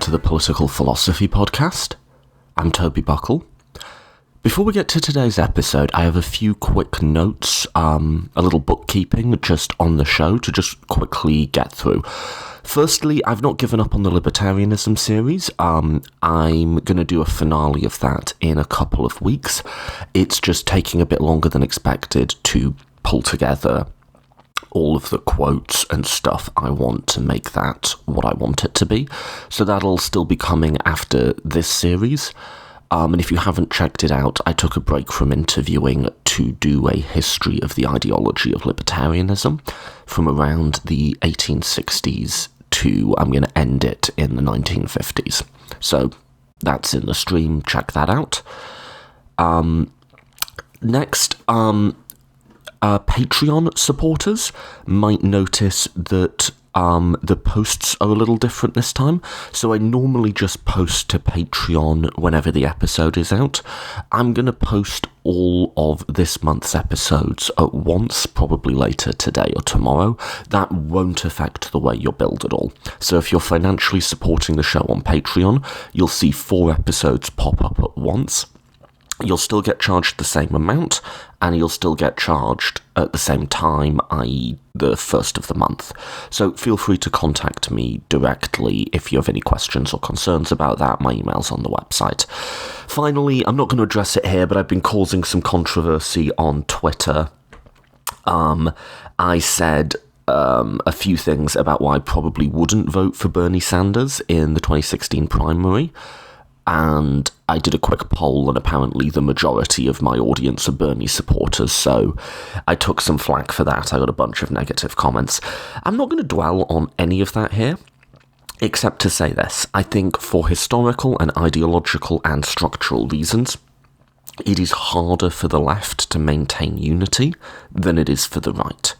to the Political Philosophy Podcast. I'm Toby Buckle. Before we get to today's episode, I have a few quick notes, a little bookkeeping just on the show to just quickly get through. Firstly, I've not given up on the libertarianism series. I'm going to do a finale of that in a couple of weeks. It's just taking a bit longer than expected to pull together all of the quotes and stuff I want to make that what I want it to be. So that'll still be coming after this series. And if you haven't checked it out, I took a break from interviewing to do a history of the ideology of libertarianism from around the 1860s to, I'm going to end it in the 1950s. So that's in the stream, check that out. Next, Patreon supporters might notice that the posts are a little different this time. So I normally just post to Patreon whenever the episode is out. I'm going to post all of this month's episodes at once, probably later today or tomorrow. That won't affect the way you're billed at all. So if you're financially supporting the show on Patreon, you'll see 4 episodes pop up at once. You'll still get charged the same amount, and you'll still get charged at the same time, i.e. the first of the month. So feel free to contact me directly if you have any questions or concerns about that. My email's on the website. Finally, I'm not going to address it here, but I've been causing some controversy on Twitter. I said a few things about why I probably wouldn't vote for Bernie Sanders in the 2016 primary. And I did a quick poll, and apparently the majority of my audience are Bernie supporters, so I took some flack for that. I got a bunch of negative comments. I'm not going to dwell on any of that here, except to say this. I think for historical and ideological and structural reasons, it is harder for the left to maintain unity than it is for the right.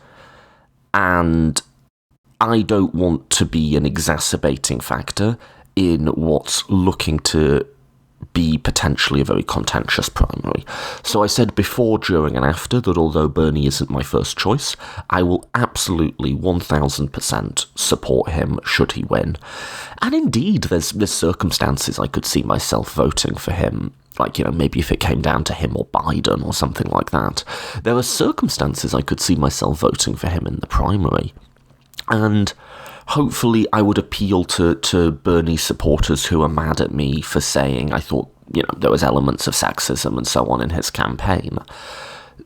And I don't want to be an exacerbating factor in what's looking to be potentially a very contentious primary. So I said before, during and after that although Bernie isn't my first choice, I will absolutely 1000% support him should he win. And indeed, there's circumstances I could see myself voting for him. Like, maybe if it came down to him or Biden or something like that. There are circumstances I could see myself voting for him in the primary. And hopefully I would appeal to Bernie supporters who are mad at me for saying I thought, there was elements of sexism and so on in his campaign,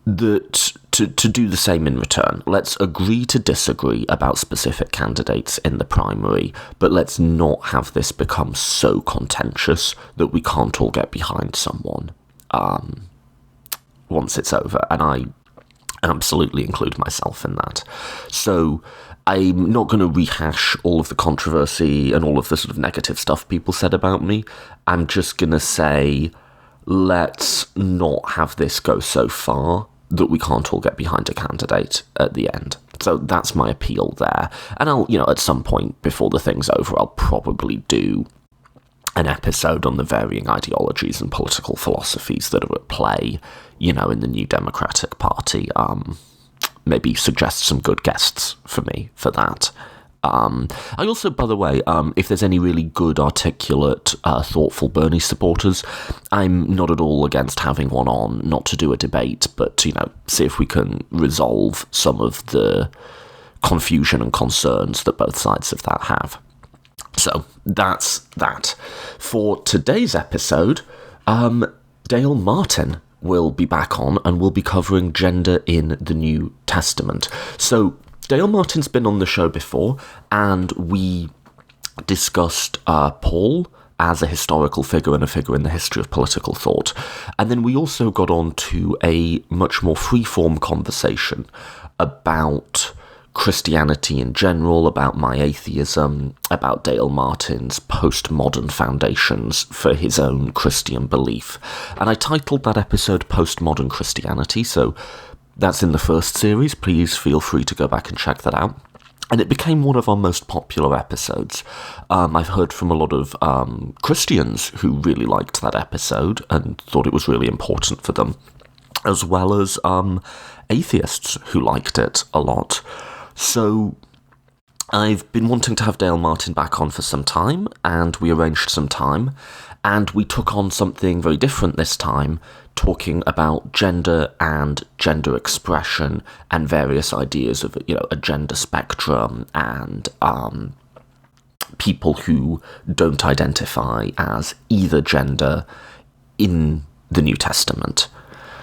that to do the same in return. Let's agree to disagree about specific candidates in the primary, but let's not have this become so contentious that we can't all get behind someone once it's over. And I absolutely include myself in that. So I'm not going to rehash all of the controversy and all of the sort of negative stuff people said about me. I'm just going to say, let's not have this go so far that we can't all get behind a candidate at the end. So that's my appeal there. And I'll, at some point before the thing's over, I'll probably do an episode on the varying ideologies and political philosophies that are at play, in the New Democratic Party. Maybe suggest some good guests for me for that. I also, by the way, if there's any really good, articulate, thoughtful Bernie supporters, I'm not at all against having one on, not to do a debate, but, see if we can resolve some of the confusion and concerns that both sides of that have. So, that's that. For today's episode, Dale Martin will be back on, and we'll be covering gender in the New Testament. So Dale Martin's been on the show before, and we discussed Paul as a historical figure and a figure in the history of political thought. And then we also got on to a much more free-form conversation about Christianity in general, about my atheism, about Dale Martin's postmodern foundations for his own Christian belief. And I titled that episode Postmodern Christianity, so that's in the first series. Please feel free to go back and check that out. And it became one of our most popular episodes. I've heard from a lot of Christians who really liked that episode and thought it was really important for them, as well as atheists who liked it a lot. So I've been wanting to have Dale Martin back on for some time, and we arranged some time, and we took on something very different this time, talking about gender and gender expression and various ideas of, a gender spectrum and people who don't identify as either gender in the New Testament.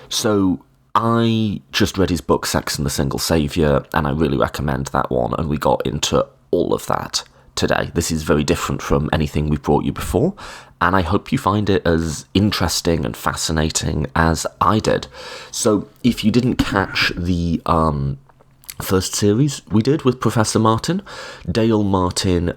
So I just read his book, Sex and the Single Saviour, and I really recommend that one, and we got into all of that today. This is very different from anything we've brought you before, and I hope you find it as interesting and fascinating as I did. So if you didn't catch the first series we did with Professor Martin, Dale Martin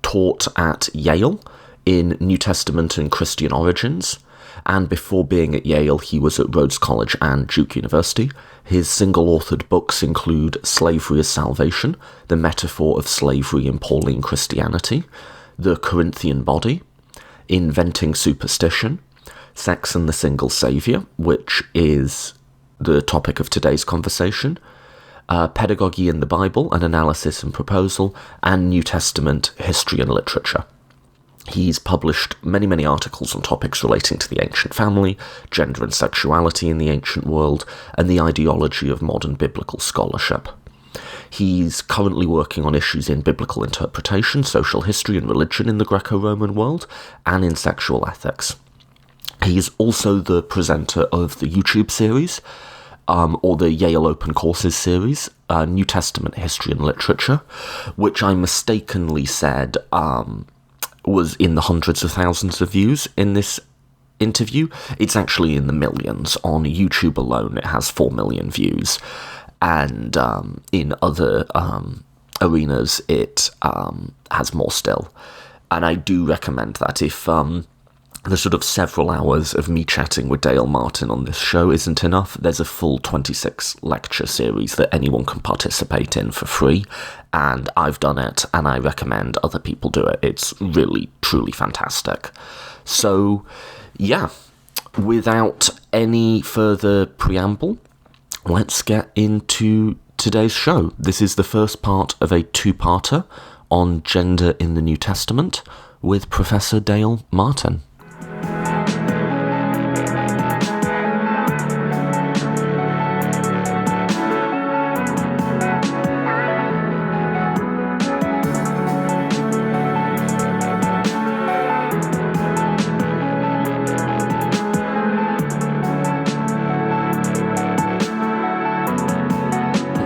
taught at Yale in New Testament and Christian Origins, and before being at Yale, he was at Rhodes College and Duke University. His single-authored books include Slavery as Salvation, The Metaphor of Slavery in Pauline Christianity, The Corinthian Body, Inventing Superstition, Sex and the Single Saviour, which is the topic of today's conversation, Pedagogy in the Bible, An Analysis and Proposal, and New Testament History and Literature. He's published many, many articles on topics relating to the ancient family, gender and sexuality in the ancient world, and the ideology of modern biblical scholarship. He's currently working on issues in biblical interpretation, social history and religion in the Greco-Roman world, and in sexual ethics. He's also the presenter of the YouTube series, or the Yale Open Courses series, New Testament History and Literature, which I mistakenly said was in the hundreds of thousands of views in this interview. It's actually in the millions. On YouTube alone, it has 4 million views. And in other arenas, it has more still. And I do recommend that if the sort of several hours of me chatting with Dale Martin on this show isn't enough, there's a full 26 lecture series that anyone can participate in for free, and I've done it, and I recommend other people do it. It's really, truly fantastic. So, yeah, without any further preamble, let's get into today's show. This is the first part of a two-parter on gender in the New Testament with Professor Dale Martin.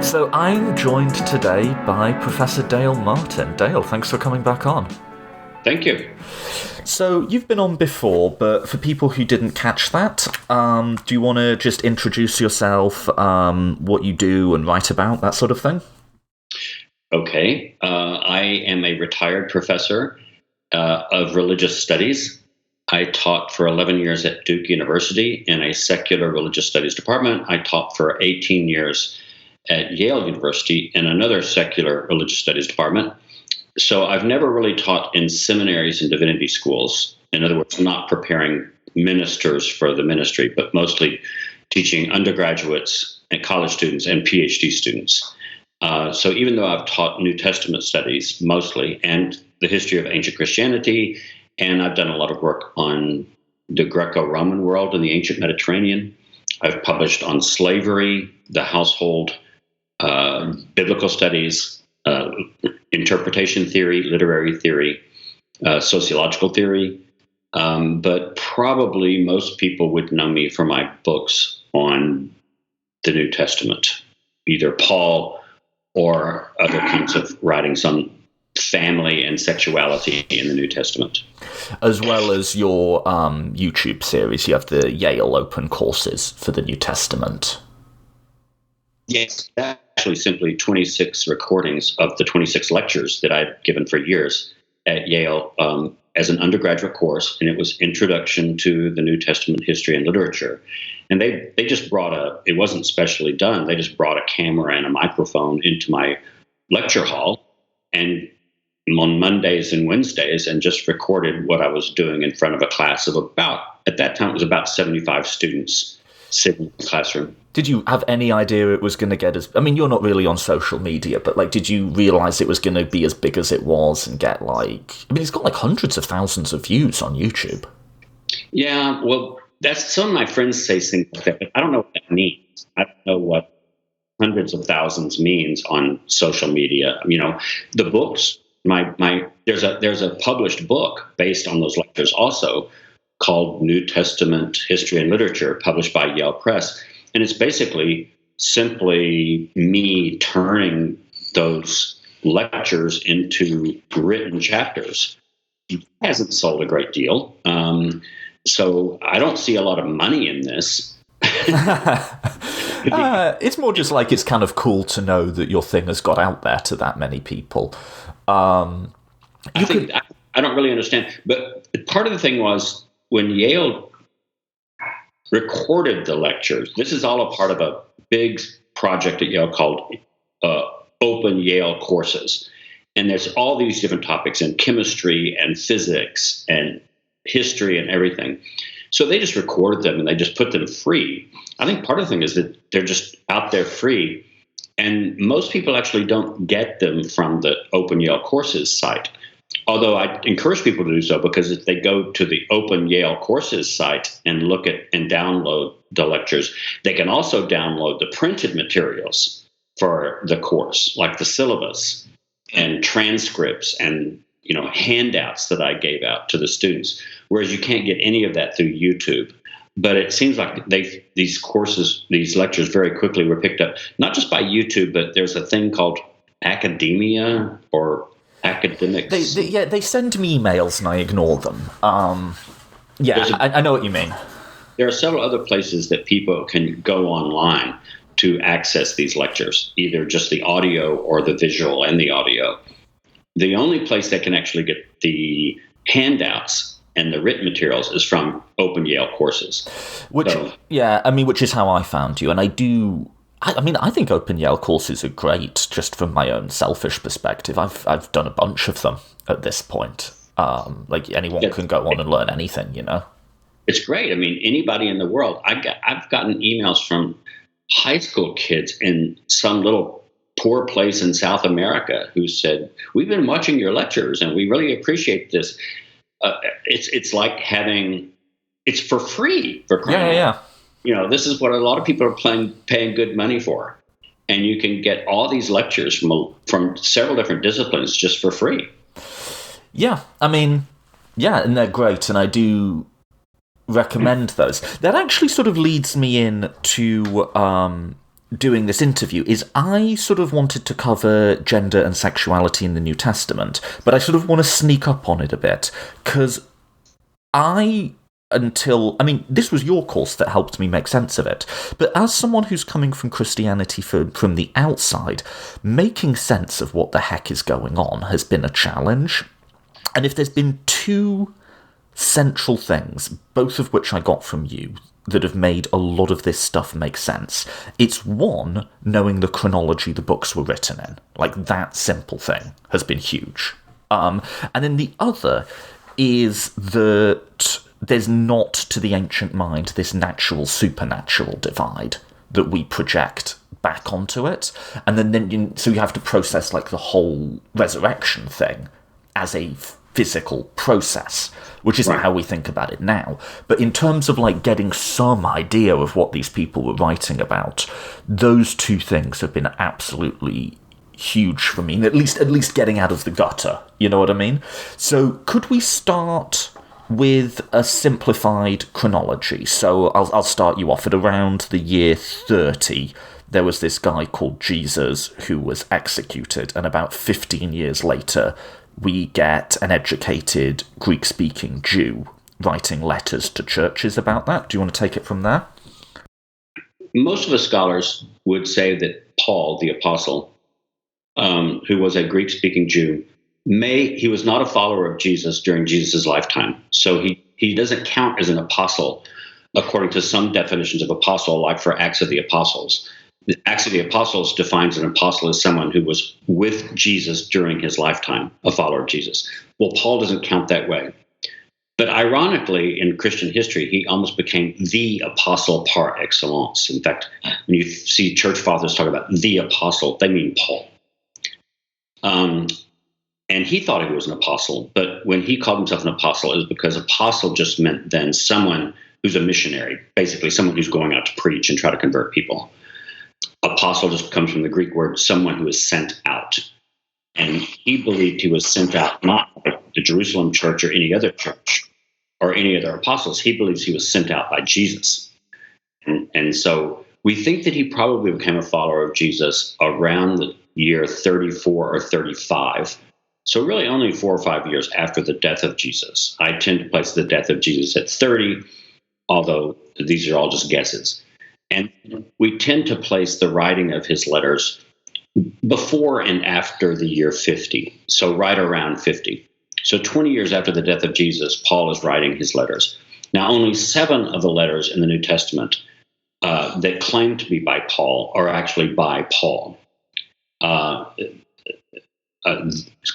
So I'm joined today by Professor Dale Martin. Dale, thanks for coming back on. Thank you. So you've been on before, but for people who didn't catch that, do you want to just introduce yourself, what you do and write about, that sort of thing? Okay. I am a retired professor of religious studies. I taught for 11 years at Duke University in a secular religious studies department. I taught for 18 years at Yale University in another secular religious studies department. So I've never really taught in seminaries and divinity schools. In other words, not preparing ministers for the ministry, but mostly teaching undergraduates and college students and PhD students. So even though I've taught New Testament studies mostly and the history of ancient Christianity, and I've done a lot of work on the Greco-Roman world and the ancient Mediterranean, I've published on slavery, the household, biblical studies, interpretation theory, literary theory, sociological theory. But probably most people would know me for my books on the New Testament, either Paul or other kinds of writings on family and sexuality in the New Testament. As well as your YouTube series, you have the Yale Open Courses for the New Testament. Yes, actually simply 26 recordings of the 26 lectures that I'd given for years at Yale as an undergraduate course, and it was Introduction to the New Testament History and Literature. And they just brought it wasn't specially done, they just brought a camera and a microphone into my lecture hall and on Mondays and Wednesdays and just recorded what I was doing in front of a class of at that time it was about 75 students. sitting in the classroom. Did you have any idea it was going to get as... I mean, you're not really on social media, but, like, did you realise it was going to be as big as it was and get, like... I mean, it's got, like, hundreds of thousands of views on YouTube. Yeah, well, that's some of my friends say things like that, but I don't know what that means. I don't know what hundreds of thousands means on social media. You know, the books, there's a published book based on those lectures also called New Testament History and Literature, published by Yale Press. And it's basically simply me turning those lectures into written chapters. It hasn't sold a great deal. So I don't see a lot of money in this. It's more just like it's kind of cool to know that your thing has got out there to that many people. I don't really understand. But part of the thing was when Yale recorded the lectures. This is all a part of a big project at Yale called Open Yale Courses. And there's all these different topics in chemistry and physics and history and everything. So they just record them and they just put them free. I think part of the thing is that they're just out there free. And most people actually don't get them from the Open Yale Courses site. Although I encourage people to do so, because if they go to the Open Yale Courses site and look at and download the lectures, they can also download the printed materials for the course, like the syllabus and transcripts and, you know, handouts that I gave out to the students. Whereas you can't get any of that through YouTube. But it seems like these lectures very quickly were picked up, not just by YouTube, but there's a thing called academia or academics. They send me emails and I ignore them. I know what you mean. There are several other places that people can go online to access these lectures, either just the audio or the visual and the audio. The only place that can actually get the handouts and the written materials is from Open Yale Courses. Which is how I found you. And I think Open Yale Courses are great, just from my own selfish perspective. I've done a bunch of them at this point. Like anyone can go on and learn anything, you know. It's great. I mean, anybody in the world. I've gotten emails from high school kids in some little poor place in South America who said, "We've been watching your lectures and we really appreciate this." It's like it's for free for crying. Yeah. You know, this is what a lot of people are paying good money for. And you can get all these lectures from several different disciplines just for free. Yeah, I mean, yeah, and they're great, and I do recommend those. That actually sort of leads me in to doing this interview, is I sort of wanted to cover gender and sexuality in the New Testament, but I sort of want to sneak up on it a bit, because this was your course that helped me make sense of it. But as someone who's coming from Christianity from the outside, making sense of what the heck is going on has been a challenge. And if there's been two central things, both of which I got from you, that have made a lot of this stuff make sense, it's one, knowing the chronology the books were written in. Like, that simple thing has been huge. And then the other is that there's not, to the ancient mind, this natural-supernatural divide that we project back onto it. And then so you have to process, like, the whole resurrection thing as a physical process, which isn't how we think about it now. But in terms of, like, getting some idea of what these people were writing about, those two things have been absolutely huge for me, at least getting out of the gutter, you know what I mean? So could we start with a simplified chronology? So I'll start you off at around the year 30. There was this guy called Jesus who was executed, and about 15 years later, we get an educated Greek-speaking Jew writing letters to churches about that. Do you want to take it from there? Most of the scholars would say that Paul, the apostle, who was a Greek-speaking Jew, he was not a follower of Jesus during Jesus' lifetime. So he doesn't count as an apostle according to some definitions of apostle, like for Acts of the Apostles. The Acts of the Apostles defines an apostle as someone who was with Jesus during his lifetime, a follower of Jesus. Well, Paul doesn't count that way. But ironically, in Christian history, he almost became the apostle par excellence. In fact, when you see church fathers talk about the apostle, they mean Paul. And he thought he was an apostle, but when he called himself an apostle, it was because apostle just meant then someone who's a missionary, basically someone who's going out to preach and try to convert people. Apostle just comes from the Greek word, someone who is sent out. And he believed he was sent out not by the Jerusalem church or any other church or any other apostles. He believes he was sent out by Jesus. And so we think that he probably became a follower of Jesus around the year 34 or 35. So really only 4 or 5 years after the death of Jesus. I tend to place the death of Jesus at 30, although these are all just guesses. And we tend to place the writing of his letters before and after the year 50, so right around 50. So 20 years after the death of Jesus, Paul is writing his letters. Now, only 7 of the letters in the New Testament that claim to be by Paul are actually by Paul.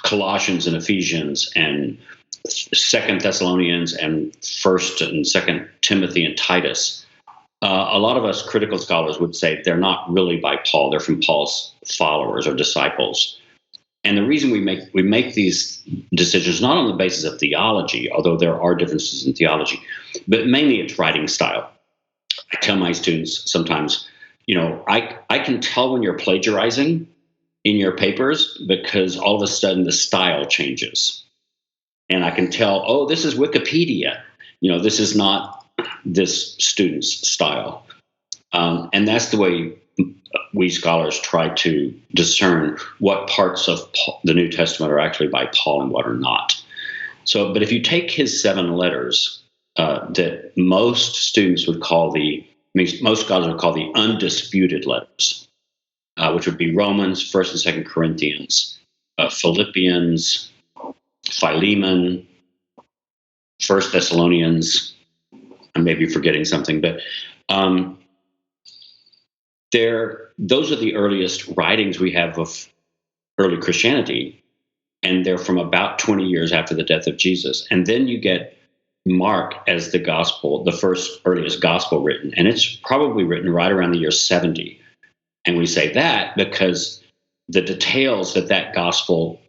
Colossians and Ephesians and 2 Thessalonians and 1st and 2nd Timothy and Titus. A lot of us critical scholars would say they're not really by Paul. They're from Paul's followers or disciples. And the reason we make these decisions not on the basis of theology, although there are differences in theology, but mainly it's writing style. I tell my students sometimes, I can tell when you're plagiarizing in your papers because all of a sudden the style changes. And I can tell, oh, this is Wikipedia. This is not this student's style. And that's the way we scholars try to discern what parts of the New Testament are actually by Paul and what are not. So, but if you take his 7 letters that most students would call most scholars would call the undisputed letters, which would be Romans, 1st and 2nd Corinthians, Philippians, Philemon, 1st Thessalonians. I may be forgetting something, but those are the earliest writings we have of early Christianity, and they're from about 20 years after the death of Jesus. And then you get Mark as the gospel, the first earliest gospel written, and it's probably written right around the year 70. And we say that because the details that gospel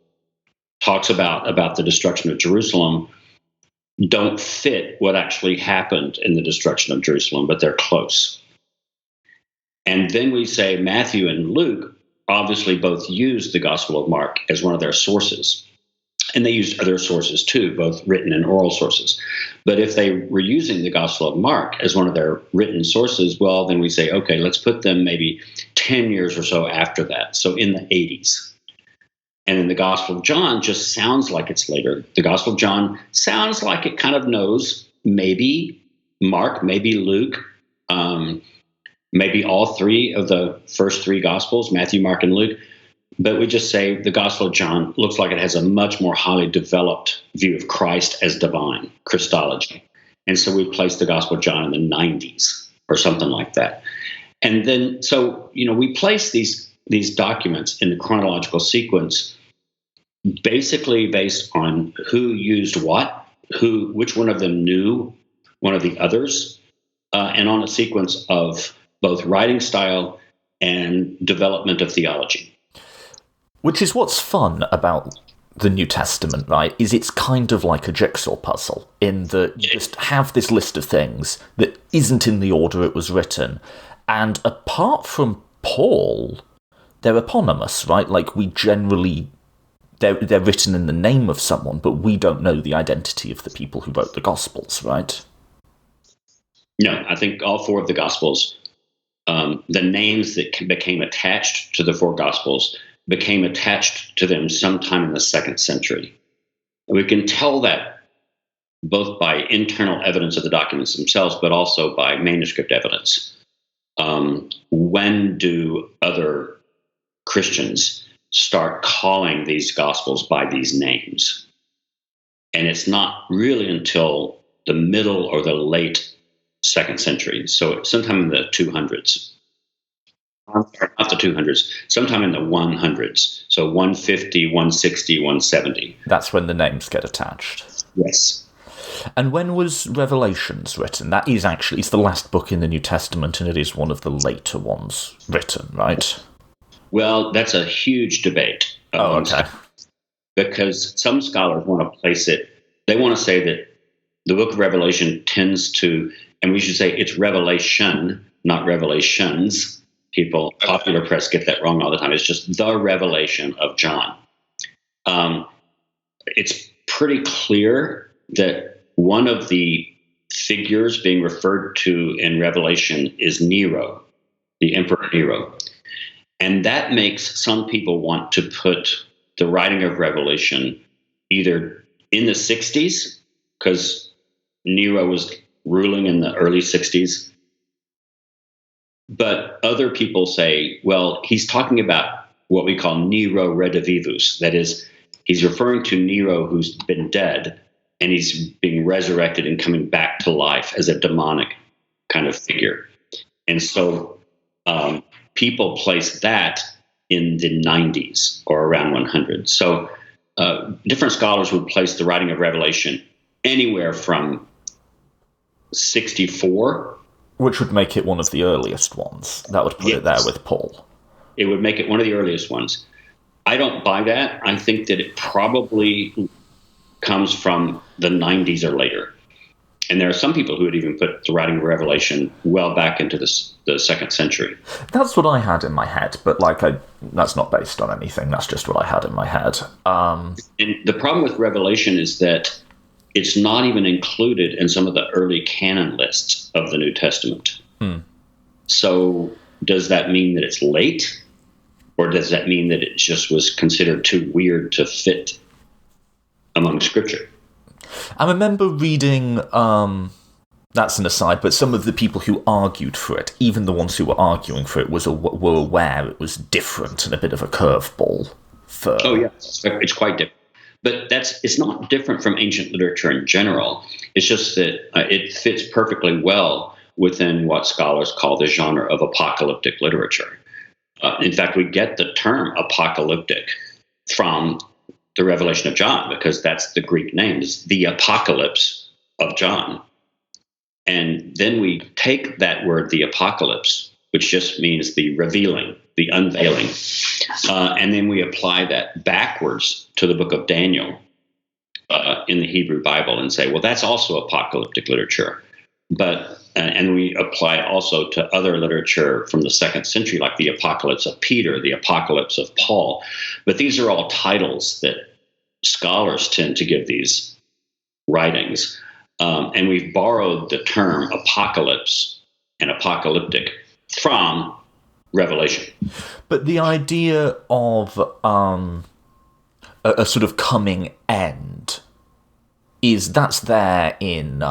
talks about the destruction of Jerusalem don't fit what actually happened in the destruction of Jerusalem, but they're close. And then we say Matthew and Luke obviously both used the Gospel of Mark as one of their sources. And they used other sources too, both written and oral sources. But if they were using the Gospel of Mark as one of their written sources, well, then we say, okay, let's put them maybe 10 years or so after that, so in the 80s. And then the Gospel of John just sounds like it's later. The Gospel of John sounds like it kind of knows maybe Mark, maybe Luke, maybe all 3 of the first 3 Gospels, Matthew, Mark, and Luke. But we just say the Gospel of John looks like it has a much more highly developed view of Christ as divine, Christology. And so we place the Gospel of John in the 90s or something like that. And then, so, we place these documents in the chronological sequence basically based on who used what, which one of them knew one of the others, and on a sequence of both writing style and development of theology. Which is what's fun about the New Testament, right? Is it's kind of like a jigsaw puzzle in that you just have this list of things that isn't in the order it was written. And apart from Paul, they're eponymous, right? Like we generally, they're written in the name of someone, but we don't know the identity of the people who wrote the Gospels, right? No, I think all 4 of the Gospels, the names that became attached to the 4 Gospels became attached to them sometime in the 2nd century. We can tell that both by internal evidence of the documents themselves, but also by manuscript evidence. When do other Christians start calling these Gospels by these names? And it's not really until the middle or the late 2nd century, so sometime in the 200s. Not the 200s, sometime in the 100s. So 150, 160, 170. That's when the names get attached. Yes. And when was Revelations written? That is actually, it's the last book in the New Testament, and it is one of the later ones written, right? Well, that's a huge debate. Oh, okay. Because some scholars want to place it, they want to say that the book of Revelation tends to, and we should say it's revelation, not revelations. People, popular press get that wrong all the time. It's just the revelation of John. It's pretty clear that one of the figures being referred to in Revelation is Nero, the Emperor Nero. And that makes some people want to put the writing of Revelation either in the 60s, because Nero was ruling in the early 60s. But other people say, well, he's talking about what we call Nero redivivus. That is, he's referring to Nero who's been dead, and he's being resurrected and coming back to life as a demonic kind of figure. And so people place that in the 90s or around 100. So different scholars would place the writing of Revelation anywhere from 64. Which would make it one of the earliest ones. That would put it there with Paul. It would make it one of the earliest ones. I don't buy that. I think that it probably comes from the 90s or later. And there are some people who would even put the writing of Revelation well back into the second century. That's what I had in my head, but that's not based on anything. That's just what I had in my head. And the problem with Revelation is that it's not even included in some of the early canon lists of the New Testament. So does that mean that it's late? Or does that mean that it just was considered too weird to fit among Scripture? I remember reading, that's an aside, but some of the people who argued for it, even the ones who were arguing for it, were aware it was different and a bit of a curveball. Oh, yeah, it's quite different. But it's not different from ancient literature in general. It's just that it fits perfectly well within what scholars call the genre of apocalyptic literature. In fact, we get the term apocalyptic from the Revelation of John, because that's the Greek name, is the apocalypse of John. And then we take that word, the apocalypse, which just means the revealing, the unveiling, and then we apply that backwards to the book of Daniel in the Hebrew Bible and say, well, that's also apocalyptic literature. But and we apply it also to other literature from the second century, like the Apocalypse of Peter, the Apocalypse of Paul. But these are all titles that scholars tend to give these writings. And we've borrowed the term apocalypse and apocalyptic from Revelation. But the idea of a sort of coming end that's there in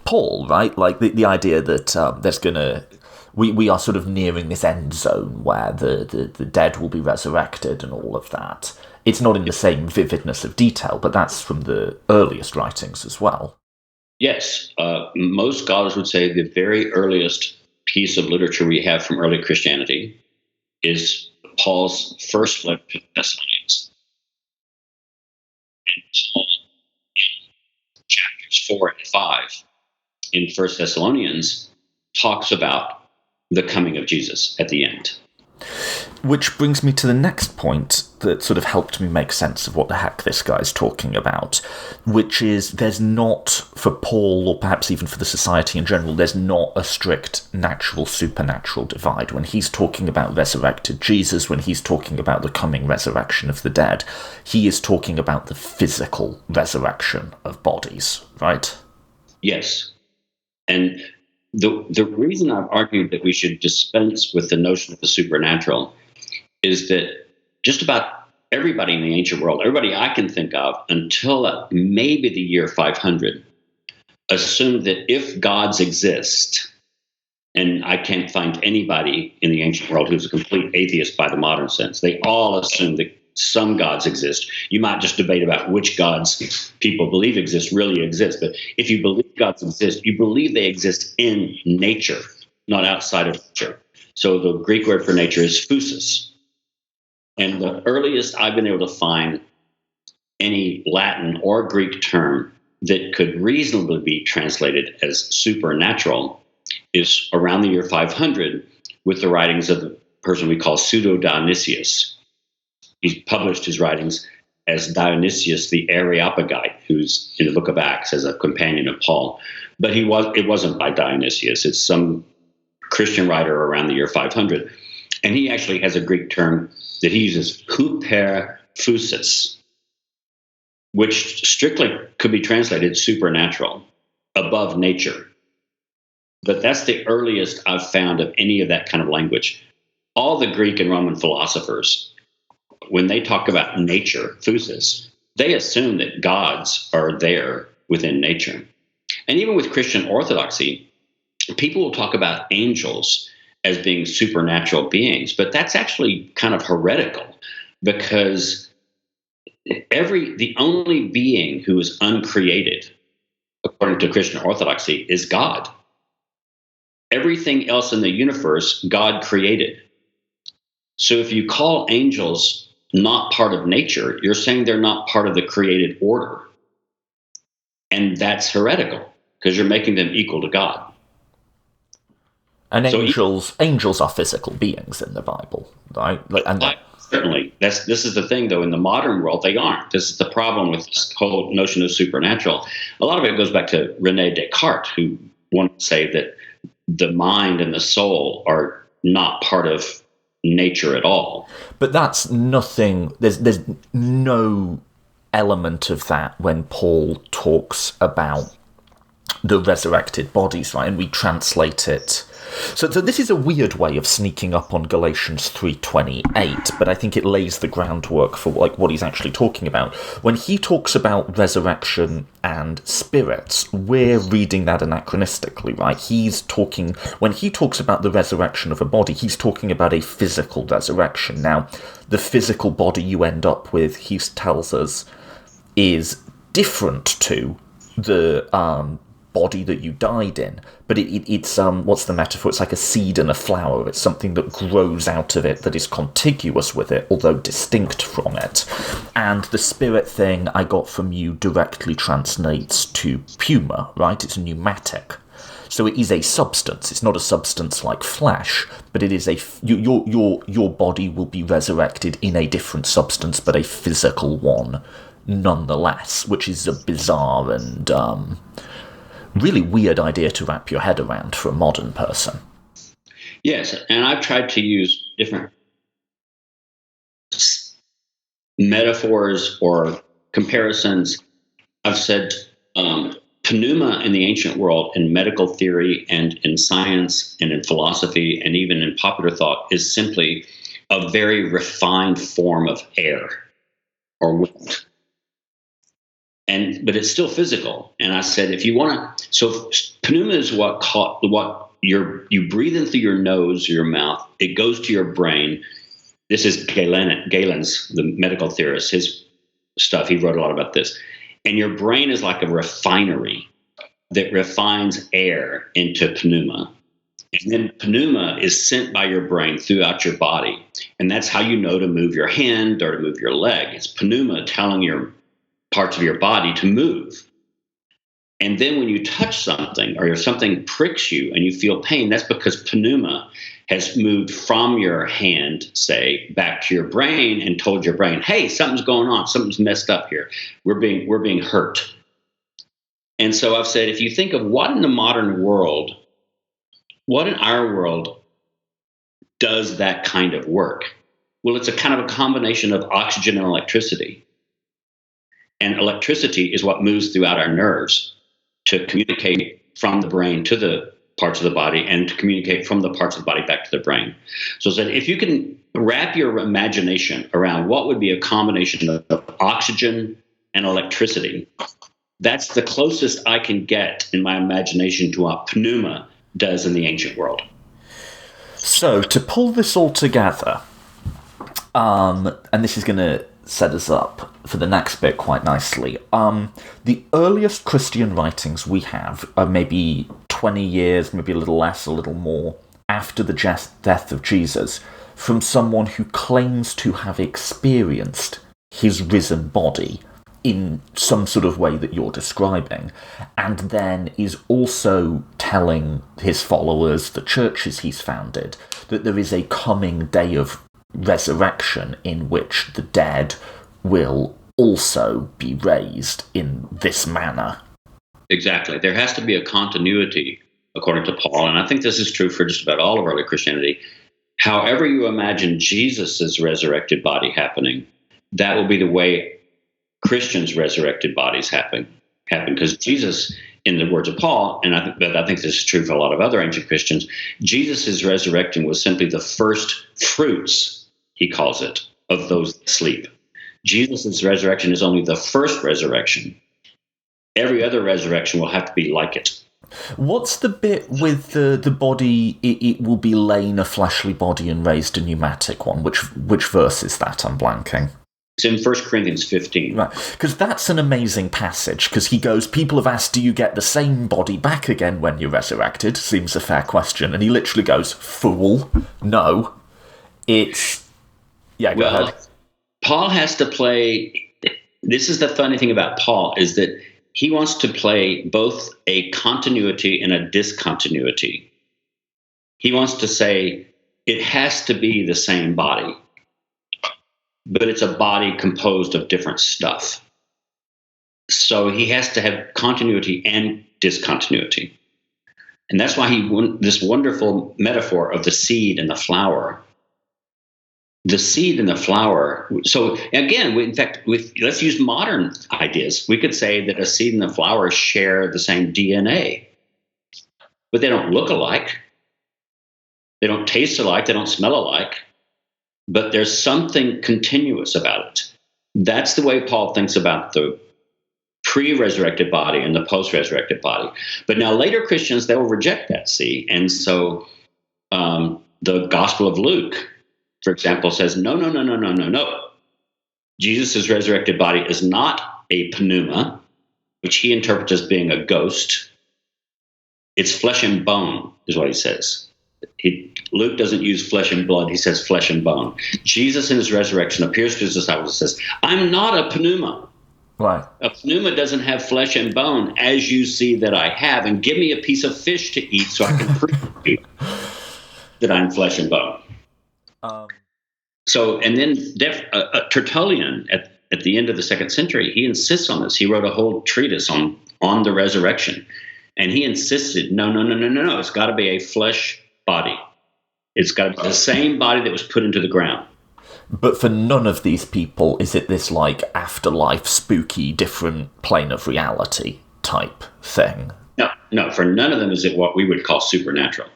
Paul, right? Like the idea that we are sort of nearing this end zone where the dead will be resurrected and all of that. It's not in the same vividness of detail, but that's from the earliest writings as well. Yes, most scholars would say the very earliest piece of literature we have from early Christianity is Paul's first letter to the Thessalonians. Chapters 4 and 5 in 1 Thessalonians talks about the coming of Jesus at the end. Which brings me to the next point that sort of helped me make sense of what the heck this guy's talking about, which is there's not, for Paul, or perhaps even for the society in general, there's not a strict natural-supernatural divide. When he's talking about resurrected Jesus, when he's talking about the coming resurrection of the dead, he is talking about the physical resurrection of bodies, right? Yes. And the reason I've argued that we should dispense with the notion of the supernatural is that just about everybody in the ancient world, everybody I can think of until maybe the year 500, assumed that if gods exist, and I can't find anybody in the ancient world who's a complete atheist by the modern sense, they all assume that some gods exist. You might just debate about which gods people believe really exist, but if you believe gods exist, you believe they exist in nature, not outside of nature. So the Greek word for nature is physis. And the earliest I've been able to find any Latin or Greek term that could reasonably be translated as supernatural is around the year 500 with the writings of the person we call Pseudo-Dionysius. He published his writings as Dionysius the Areopagite, who's in the book of Acts as a companion of Paul. But it wasn't by Dionysius. It's some Christian writer around the year 500. And he actually has a Greek term that he uses, hyperphusis, which strictly could be translated supernatural, above nature. But that's the earliest I've found of any of that kind of language. All the Greek and Roman philosophers, when they talk about nature, phusis, they assume that gods are there within nature. And even with Christian orthodoxy, people will talk about angels as being supernatural beings, but that's actually kind of heretical, because the only being who is uncreated, according to Christian orthodoxy, is God. Everything else in the universe, God created. So if you call angels not part of nature, you're saying they're not part of the created order. And that's heretical, because you're making them equal to God. And angels are physical beings in the Bible, right? Certainly. This is the thing, though. In the modern world, they aren't. This is the problem with this whole notion of supernatural. A lot of it goes back to René Descartes, who wanted to say that the mind and the soul are not part of nature at all. But that's nothing. There's no element of that when Paul talks about the resurrected bodies, right? And we translate it. So this is a weird way of sneaking up on Galatians 3:28, but I think it lays the groundwork for what he's actually talking about. When he talks about resurrection and spirits, we're reading that anachronistically, right? When he talks about the resurrection of a body, he's talking about a physical resurrection. Now, the physical body you end up with, he tells us, is different to the body that you died in, but it's what's the metaphor? It's like a seed and a flower. It's something that grows out of it, that is contiguous with it, although distinct from it. And the spirit thing I got from you directly translates to pneuma, right? It's pneumatic. So it is a substance. It's not a substance like flesh, but it is your body will be resurrected in a different substance, but a physical one nonetheless, which is a bizarre and really weird idea to wrap your head around for a modern person. Yes, and I've tried to use different metaphors or comparisons. I've said pneuma in the ancient world, in medical theory and in science and in philosophy and even in popular thought, is simply a very refined form of air or wind. But it's still physical. And I said, if you want to, so pneuma is what you breathe in through your nose or your mouth. It goes to your brain. This is Galen's, the medical theorist, his stuff. He wrote a lot about this. And your brain is like a refinery that refines air into pneuma. And then pneuma is sent by your brain throughout your body. And that's how you know to move your hand or to move your leg. It's pneuma telling your parts of your body to move. And then when you touch something or something pricks you and you feel pain, that's because pneuma has moved from your hand, say, back to your brain and told your brain, hey, something's going on. Something's messed up here. We're being hurt. And so I've said, if you think of what in the modern world, what in our world does that kind of work? Well, it's a kind of a combination of oxygen and electricity. And electricity is what moves throughout our nerves to communicate from the brain to the parts of the body and to communicate from the parts of the body back to the brain. So if you can wrap your imagination around what would be a combination of oxygen and electricity, that's the closest I can get in my imagination to what pneuma does in the ancient world. So to pull this all together, and this is going to set us up for the next bit quite nicely. The earliest Christian writings we have are maybe 20 years, maybe a little less, a little more, after the death of Jesus, from someone who claims to have experienced his risen body in some sort of way that you're describing, and then is also telling his followers, the churches he's founded, that there is a coming day of resurrection in which the dead will also be raised in this manner. Exactly. There has to be a continuity, according to Paul, and I think this is true for just about all of early Christianity. However you imagine Jesus' resurrected body happening, that will be the way Christians' resurrected bodies happen. Because Jesus, in the words of Paul, and I think this is true for a lot of other ancient Christians, Jesus' resurrection was simply the first fruits, he calls it, of those that sleep. Jesus' resurrection is only the first resurrection. Every other resurrection will have to be like it. What's the bit with the body, it will be lain a fleshly body and raised a pneumatic one? Which verse is that? I'm blanking. It's in 1 Corinthians 15. Right, because that's an amazing passage, because he goes, people have asked, do you get the same body back again when you're resurrected? Seems a fair question. And he literally goes, fool, no. It's... Yeah, go ahead. Paul has to play... This is the funny thing about Paul, is that he wants to play both a continuity and a discontinuity. He wants to say it has to be the same body, but it's a body composed of different stuff. So he has to have continuity and discontinuity. And that's why this wonderful metaphor of the seed and the flower. The seed and the flower. So again, let's use modern ideas. We could say that a seed and a flower share the same DNA, but they don't look alike. They don't taste alike. They don't smell alike. But there's something continuous about it. That's the way Paul thinks about the pre-resurrected body and the post-resurrected body. But now later Christians, they will reject that, see? And so the Gospel of Luke, for example, says, no. Jesus' resurrected body is not a pneuma, which he interprets as being a ghost. It's flesh and bone, is what he says. Luke doesn't use flesh and blood. He says flesh and bone. Jesus in his resurrection appears to his disciples and says, I'm not a pneuma. Right. A pneuma doesn't have flesh and bone, as you see that I have, and give me a piece of fish to eat so I can prove to you that I'm flesh and bone. So, and then Tertullian at the end of the 2nd century, he insists on this. He wrote a whole treatise on the resurrection, and he insisted, no. It's got to be a flesh body. It's got to be the same body that was put into the ground. But for none of these people is it this like afterlife, spooky, different plane of reality type thing. No. For none of them is it what we would call supernatural.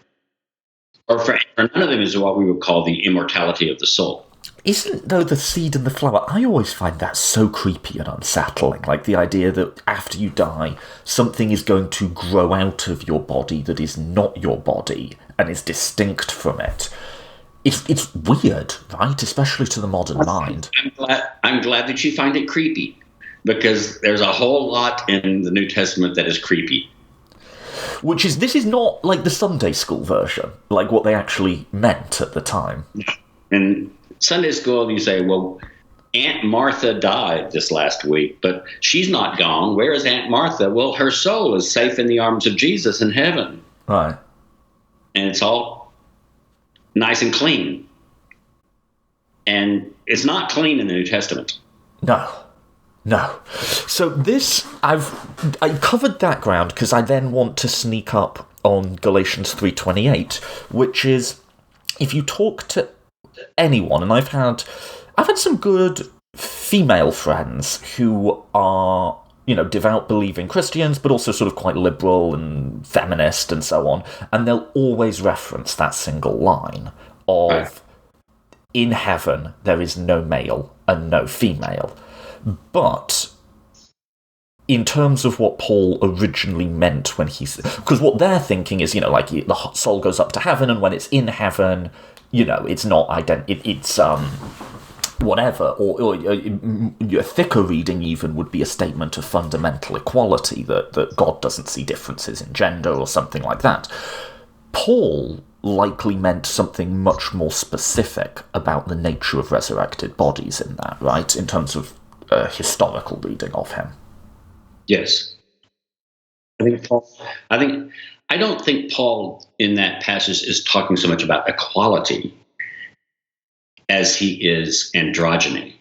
Or for none of them is what we would call the immortality of the soul. Isn't, though, the seed and the flower, I always find that so creepy and unsettling. Like the idea that after you die, something is going to grow out of your body that is not your body and is distinct from it. It's weird, right? Especially to the modern mind. I'm glad that you find it creepy, because there's a whole lot in the New Testament that is creepy. This is not like the Sunday school version, like what they actually meant at the time. In Sunday school, you say, well, Aunt Martha died this last week, but she's not gone. Where is Aunt Martha? Well, her soul is safe in the arms of Jesus in heaven. Right. And it's all nice and clean. And it's not clean in the New Testament. No. So this, I covered that ground because I then want to sneak up on Galatians 3:28, which is, if you talk to anyone, and I've had some good female friends who are, devout believing Christians, but also sort of quite liberal and feminist and so on, and they'll always reference that single line of, in heaven there is no male and no female. But in terms of what Paul originally meant when because what they're thinking is, like the soul goes up to heaven, and when it's in heaven, it's not it's whatever, or a thicker reading even would be a statement of fundamental equality, that God doesn't see differences in gender or something like that. Paul likely meant something much more specific about the nature of resurrected bodies in that, right? In terms of a historical reading of him. Yes. I don't think Paul in that passage is talking so much about equality as he is androgyny.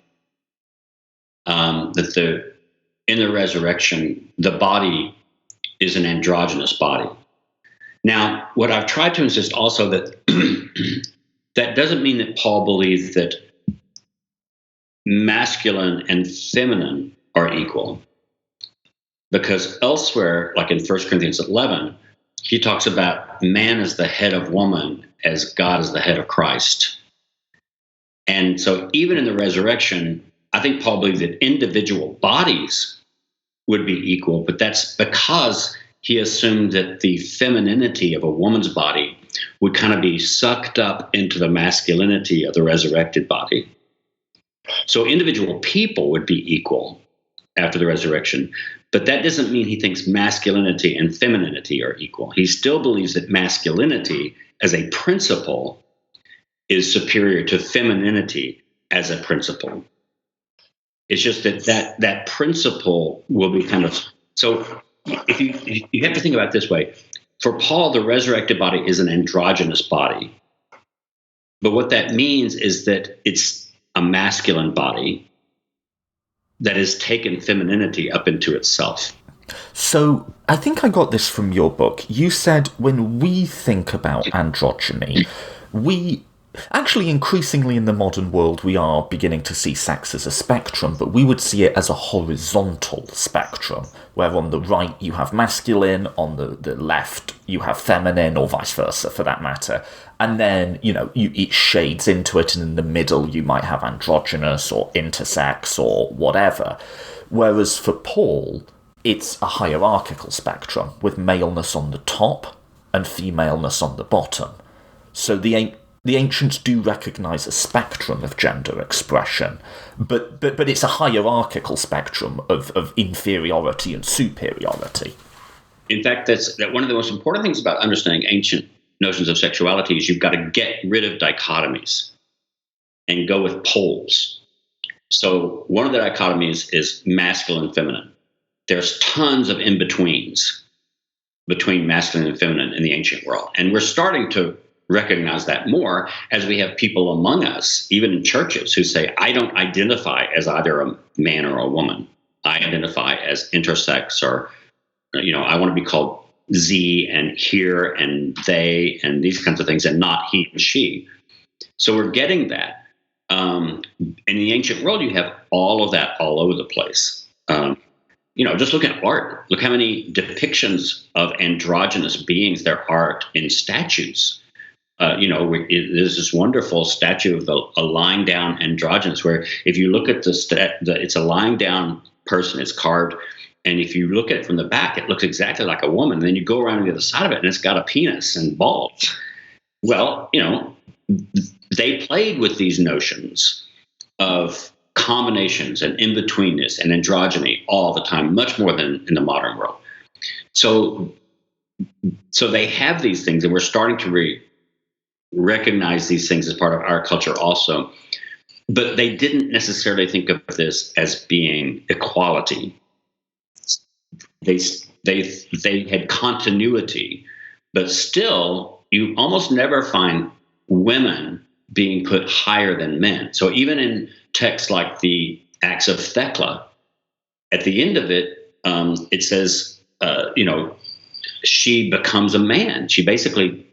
In the resurrection, the body is an androgynous body. Now, what I've tried to insist also that that doesn't mean that Paul believes that masculine and feminine are equal. Because elsewhere, like in 1 Corinthians 11, he talks about man as the head of woman, as God is the head of Christ. And so even in the resurrection, I think Paul believes that individual bodies would be equal, but that's because he assumed that the femininity of a woman's body would kind of be sucked up into the masculinity of the resurrected body. So individual people would be equal after the resurrection, but that doesn't mean he thinks masculinity and femininity are equal. He still believes that masculinity as a principle is superior to femininity as a principle. It's just that principle will be kind of, so if you have to think about it this way. For Paul, the resurrected body is an androgynous body. But what that means is that it's a masculine body that has taken femininity up into itself. So I think I got this from your book. You said when we think about androgyny, we actually increasingly in the modern world, we are beginning to see sex as a spectrum, but we would see it as a horizontal spectrum, where on the right you have masculine, on the left you have feminine, or vice versa for that matter. And then, it shades into it, and in the middle you might have androgynous or intersex or whatever. Whereas for Paul, it's a hierarchical spectrum with maleness on the top and femaleness on the bottom. So the ancients do recognize a spectrum of gender expression, but it's a hierarchical spectrum of inferiority and superiority. In fact, that's one of the most important things about understanding ancient notions of sexuality is you've got to get rid of dichotomies and go with poles. So one of the dichotomies is masculine and feminine. There's tons of in-betweens between masculine and feminine in the ancient world. And we're starting to recognize that more as we have people among us, even in churches, who say, I don't identify as either a man or a woman. I identify as intersex, or, I want to be called Z and here and they and these kinds of things, and not he and she. So we're getting that. In the ancient world, you have all of that all over the place. Just look at art. Look how many depictions of androgynous beings there are in statues. There's this wonderful statue of a lying down androgynous, where if you look at it's a lying down person, it's carved, and if you look at it from the back, it looks exactly like a woman. And then you go around to the other side of it, and it's got a penis and balls. Well, they played with these notions of combinations and in-betweenness and androgyny all the time, much more than in the modern world. So they have these things, and we're starting to recognize these things as part of our culture also. But they didn't necessarily think of this as being equality. They had continuity, but still, you almost never find women being put higher than men. So even in texts like the Acts of Thecla, at the end of it, it says, she becomes a man. She basically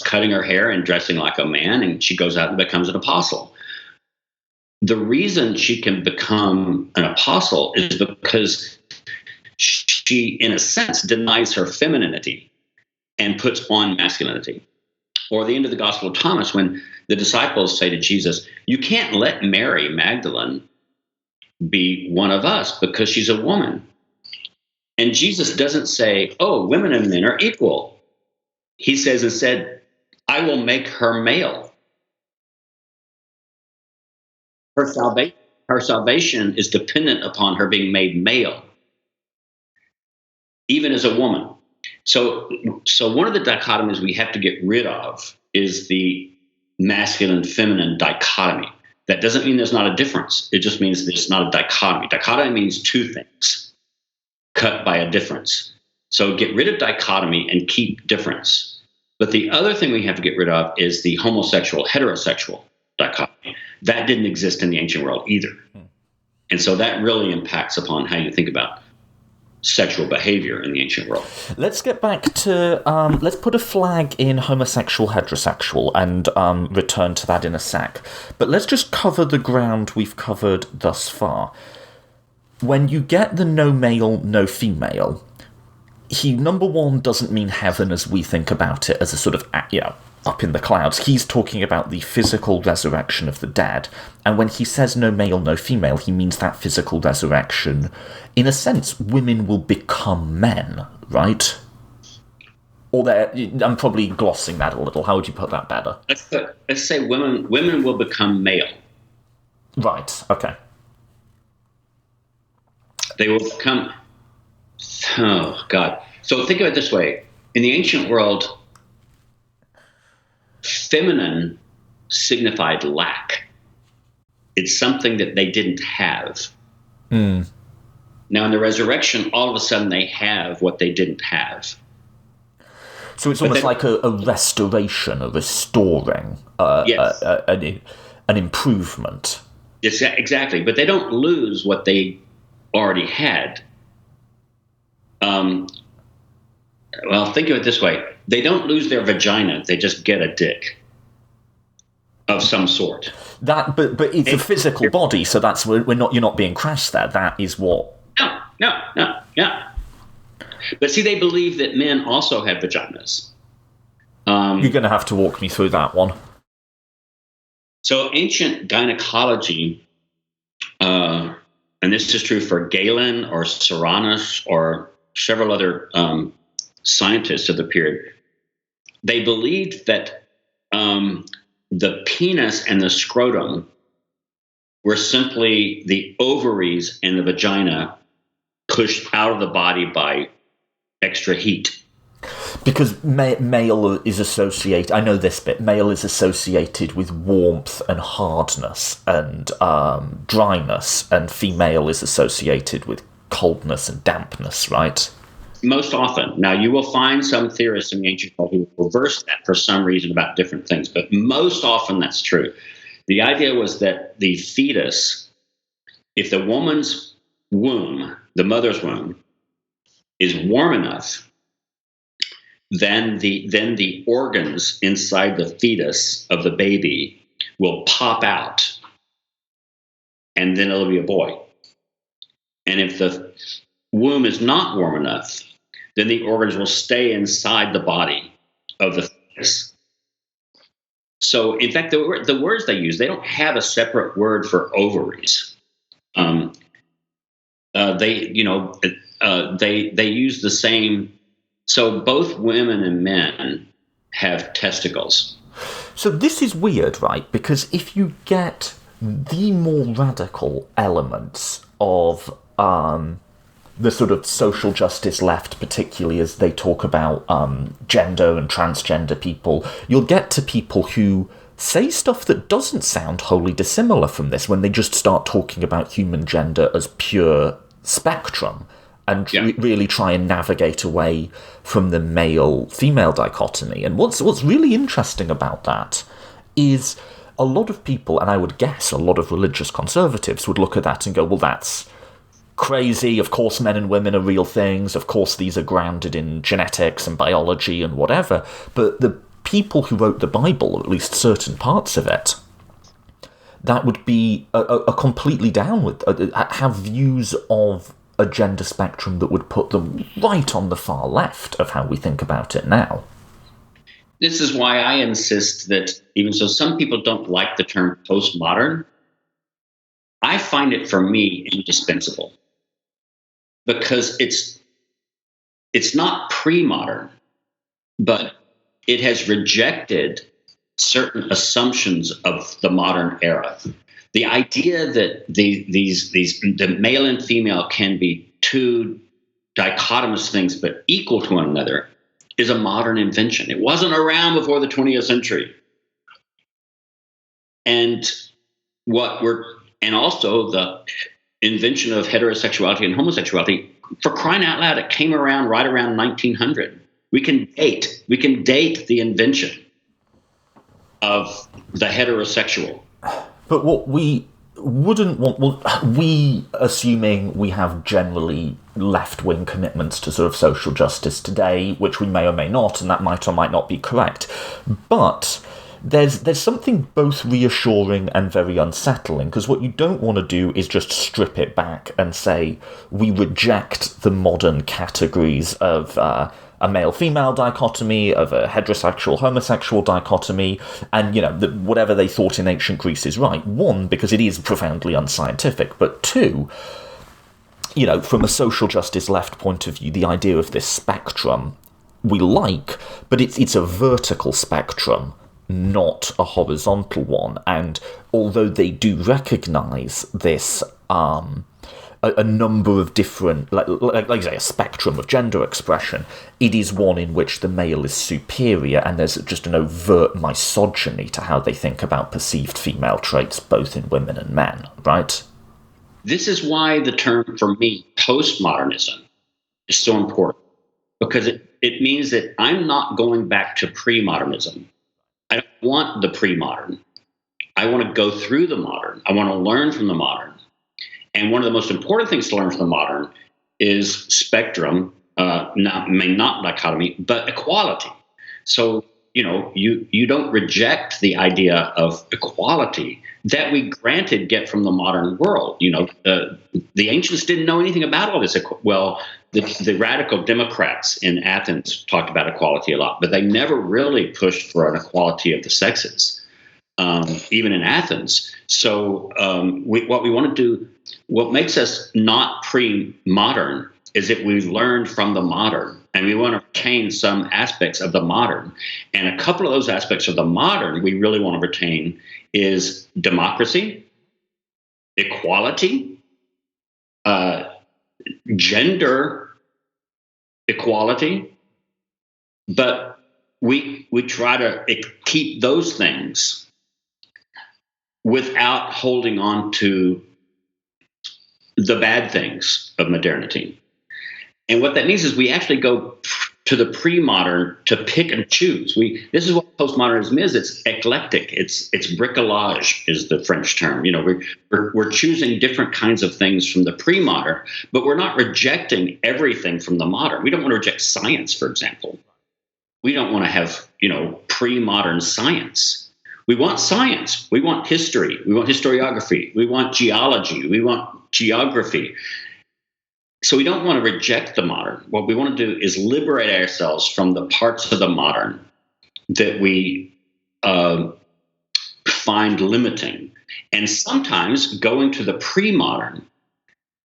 cutting her hair and dressing like a man, and she goes out and becomes an apostle. The reason she can become an apostle is because she, in a sense, denies her femininity and puts on masculinity. Or the end of the Gospel of Thomas, when the disciples say to Jesus, you can't let Mary Magdalene be one of us because she's a woman. And Jesus doesn't say, oh, women and men are equal. He says instead, I will make her male. Her salvation is dependent upon her being made male, even as a woman. So one of the dichotomies we have to get rid of is the masculine-feminine dichotomy. That doesn't mean there's not a difference. It just means there's not a dichotomy. Dichotomy means two things cut by a difference. So get rid of dichotomy and keep difference. But the other thing we have to get rid of is the homosexual, heterosexual dichotomy. That didn't exist in the ancient world either. And so that really impacts upon how you think about sexual behavior in the ancient world. Let's get back to, let's put a flag in homosexual, heterosexual, and return to that in a sec. But let's just cover the ground we've covered thus far. When you get the no male, no female, he, number one, doesn't mean heaven as we think about it, as a sort of, up in the clouds. He's talking about the physical resurrection of the dead. And when he says no male, no female, he means that physical resurrection. In a sense, women will become men, right? Or I'm probably glossing that a little. How would you put that better? Let's say women will become male. Right, okay. They will become... Oh, God. So think of it this way. In the ancient world, feminine signified lack. It's something that they didn't have. Now, in the resurrection, all of a sudden they have what they didn't have. So it's almost like a restoration, a restoring, yes. An improvement. Yes, exactly. But they don't lose what they already had. Well, think of it this way. They don't lose their vagina. They just get a dick of some sort. But it's a physical body, so that's you're not being crass there. That is what. No. But see, they believe that men also have vaginas. You're going to have to walk me through that one. So ancient gynecology, and this is true for Galen or Soranus or several other scientists of the period, they believed that the penis and the scrotum were simply the ovaries and the vagina pushed out of the body by extra heat. Because male is associated, I know this bit, male is associated with warmth and hardness and dryness, and female is associated with coldness and dampness, right? Most often. Now, you will find some theorists in the ancient world who reverse that for some reason about different things, but most often that's true. The idea was that the fetus, if the woman's womb, the mother's womb, is warm enough, then the organs inside the fetus of the baby will pop out, and then it'll be a boy. And if the womb is not warm enough, then the organs will stay inside the body of the fetus. So, in fact, the words they use, they don't have a separate word for ovaries. They use the same. So both women and men have testicles. So this is weird, right? Because if you get the more radical elements of the sort of social justice left, particularly as they talk about gender and transgender people, you'll get to people who say stuff that doesn't sound wholly dissimilar from this when they just start talking about human gender as pure spectrum and really try and navigate away from the male-female dichotomy. And what's really interesting about that is a lot of people, and I would guess a lot of religious conservatives, would look at that and go, well, that's crazy. Of course, men and women are real things. Of course, these are grounded in genetics and biology and whatever. But the people who wrote the Bible, or at least certain parts of it, that would be a completely down with, have views of a gender spectrum that would put them right on the far left of how we think about it now. This is why I insist that even so some people don't like the term postmodern. I find it, for me, indispensable. Because it's not pre-modern, but it has rejected certain assumptions of the modern era. The idea that the male and female can be two dichotomous things but equal to one another is a modern invention. It wasn't around before the 20th century. And and also the invention of heterosexuality and homosexuality, for crying out loud, it came around right around 1900. We can date the invention of the heterosexual. But what we wouldn't want, well, we, assuming we have generally left-wing commitments to sort of social justice today, which we may or may not, and that might or might not be correct, but there's something both reassuring and very unsettling, because what you don't want to do is just strip it back and say, we reject the modern categories of a male-female dichotomy, of a heterosexual-homosexual dichotomy, and, whatever they thought in ancient Greece is right. One, because it is profoundly unscientific, but two, from a social justice left point of view, the idea of this spectrum we like, but it's a vertical spectrum, not a horizontal one. And although they do recognise this, a number of different, like say, a spectrum of gender expression, it is one in which the male is superior, and there's just an overt misogyny to how they think about perceived female traits, both in women and men, right? This is why the term, for me, postmodernism, is so important, because it means that I'm not going back to pre-modernism. I don't want the pre-modern. I want to go through the modern. I want to learn from the modern. And one of the most important things to learn from the modern is spectrum, not dichotomy, but equality. So, you don't reject the idea of equality that we granted get from the modern world. The ancients didn't know anything about all this. Well, the radical Democrats in Athens talked about equality a lot, but they never really pushed for an equality of the sexes, even in Athens. So what we want to do, what makes us not pre-modern, is that we've learned from the modern, and we want to retain some aspects of the modern. And a couple of those aspects of the modern we really want to retain is democracy, equality, gender equality, but we try to keep those things without holding on to the bad things of modernity. And what that means is we actually go to the pre-modern to pick and choose. This is what postmodernism is. It's eclectic. It's bricolage is the French term. We're choosing different kinds of things from the pre-modern, but we're not rejecting everything from the modern. We don't want to reject science, for example. We don't want to have, pre-modern science. We want science. We want history. We want historiography. We want geology. We want geography. So we don't want to reject the modern. What we want to do is liberate ourselves from the parts of the modern that we find limiting. And sometimes going to the pre-modern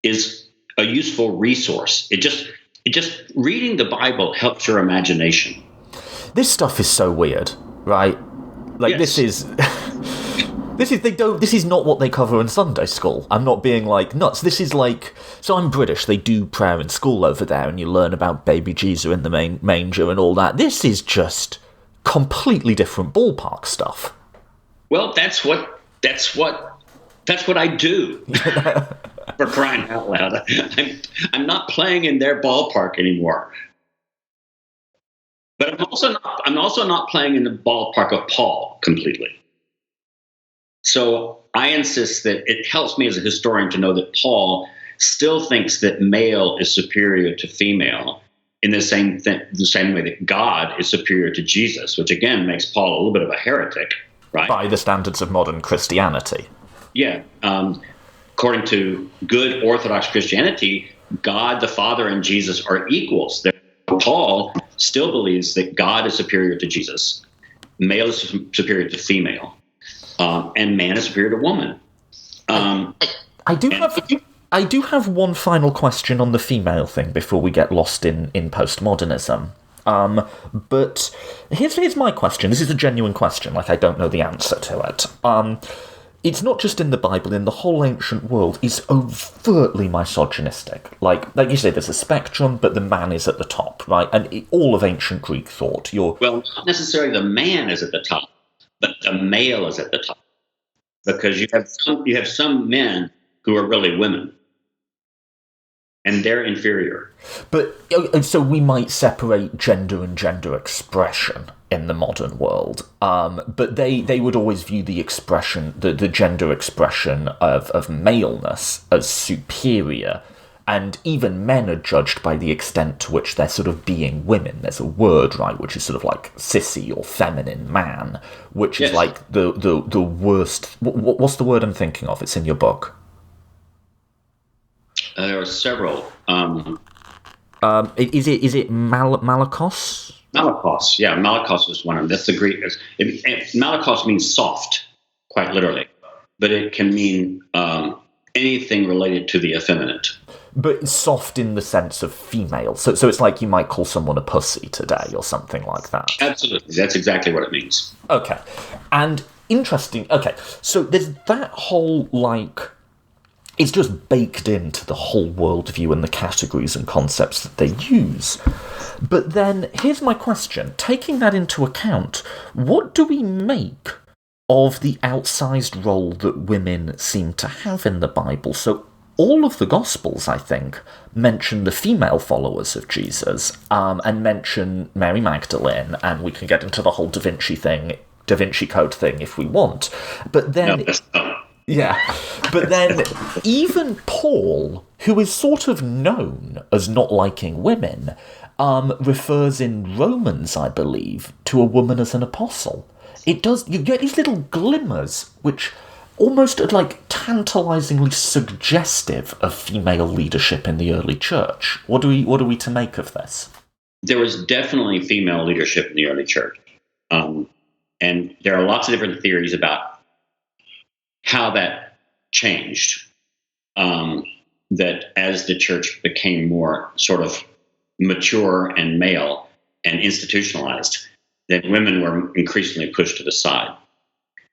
is a useful resource. It just reading the Bible helps your imagination. This stuff is so weird, right? Like, yes. This is not what they cover in Sunday school. I'm not being nuts. This is so I'm British. They do prayer in school over there, and you learn about baby Jesus in the manger and all that. This is just completely different ballpark stuff. Well, that's what I do. For crying out loud, I'm not playing in their ballpark anymore. But I'm also not playing in the ballpark of Paul completely. So I insist that it helps me as a historian to know that Paul still thinks that male is superior to female in the same way that God is superior to Jesus, which again makes Paul a little bit of a heretic, right? By the standards of modern Christianity. Yeah. According to good Orthodox Christianity, God the Father and Jesus are equals. Paul still believes that God is superior to Jesus, male is superior to female. And man is superior to woman. I do have one final question on the female thing before we get lost in postmodernism. But here's my question. This is a genuine question. I don't know the answer to it. It's not just in the Bible. In the whole ancient world is overtly misogynistic. Like you say, there's a spectrum, but the man is at the top, right? And all of ancient Greek thought. Well, not necessarily the man is at the top, but the male is at the top. because you have some men who are really women, and they're inferior. But so we might separate gender and gender expression in the modern world, but they would always view the expression, the gender expression of maleness as superior, and even men are judged by the extent to which they're sort of being women. There's a word, right, which is sort of like sissy or feminine man, which is like the worst. What's the word I'm thinking of? It's in your book. There are several. Is it malakos? Malakos, yeah, malakos is one of them. That's the Greek. Malakos means soft, quite literally, but it can mean anything related to the effeminate. But soft in the sense of female. So it's like you might call someone a pussy today or something like that. Absolutely, that's exactly what it means. Okay, and interesting. Okay, so there's that whole like. It's just baked into the whole worldview and the categories and concepts that they use. But then, here's my question. Taking that into account, what do we make of the outsized role that women seem to have in the Bible? So all of the Gospels, I think, mention the female followers of Jesus, and mention Mary Magdalene, and we can get into the whole Da Vinci Code thing if we want. But then... Yeah, but then even Paul, who is sort of known as not liking women, refers in Romans, I believe, to a woman as an apostle. It does. You get these little glimmers, which almost are like tantalizingly suggestive of female leadership in the early church. What are we to make of this? There was definitely female leadership in the early church, and there are lots of different theories about how that changed, that as the church became more sort of mature and male and institutionalized, that women were increasingly pushed to the side.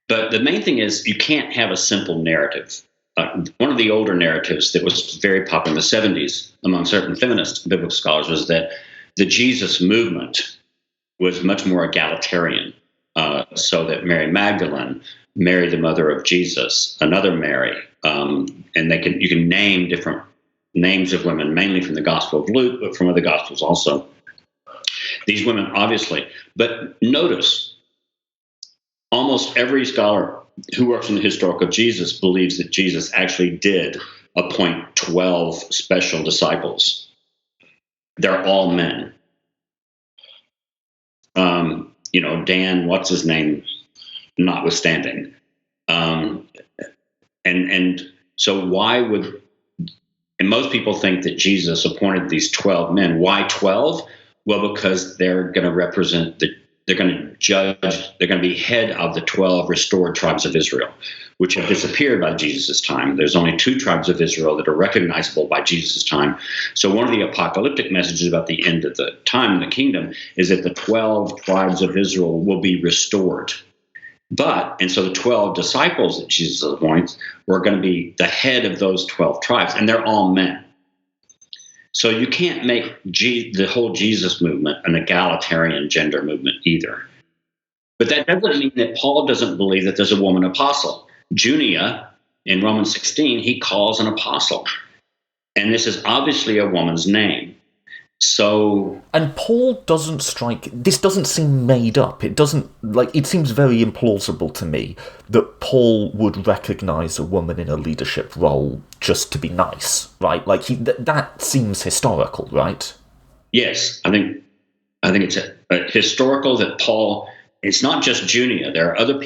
But the main thing is you can't have a simple narrative. One of the older narratives that was very popular in the 70s among certain feminist biblical scholars was that the Jesus movement was much more egalitarian, so that Mary Magdalene, Mary, the mother of Jesus, another Mary, and you can name different names of women, mainly from the Gospel of Luke, but from other Gospels also. These women, obviously. But notice, almost every scholar who works in the historical of Jesus believes that Jesus actually did appoint 12 special disciples. They're all men. Dan, what's his name, notwithstanding. And so why would, and most people think that Jesus appointed these 12 men. Why 12? Well, because they're going to represent they're going to judge, they're going to be head of the 12 restored tribes of Israel, which have disappeared by Jesus' time. There's only 2 tribes of Israel that are recognizable by Jesus' time. So one of the apocalyptic messages about the end of the time in the kingdom is that the 12 tribes of Israel will be restored. And so the 12 disciples that Jesus appoints were going to be the head of those 12 tribes, and they're all men. So you can't make the whole Jesus movement an egalitarian gender movement either. But that doesn't mean that Paul doesn't believe that there's a woman apostle. Junia, in Romans 16, he calls an apostle. And this is obviously a woman's name. And Paul this doesn't seem made up. It seems very implausible to me that Paul would recognize a woman in a leadership role just to be nice, right? Like that seems historical, right? Yes, I think it's a historical that Paul, it's not just Junia. There are other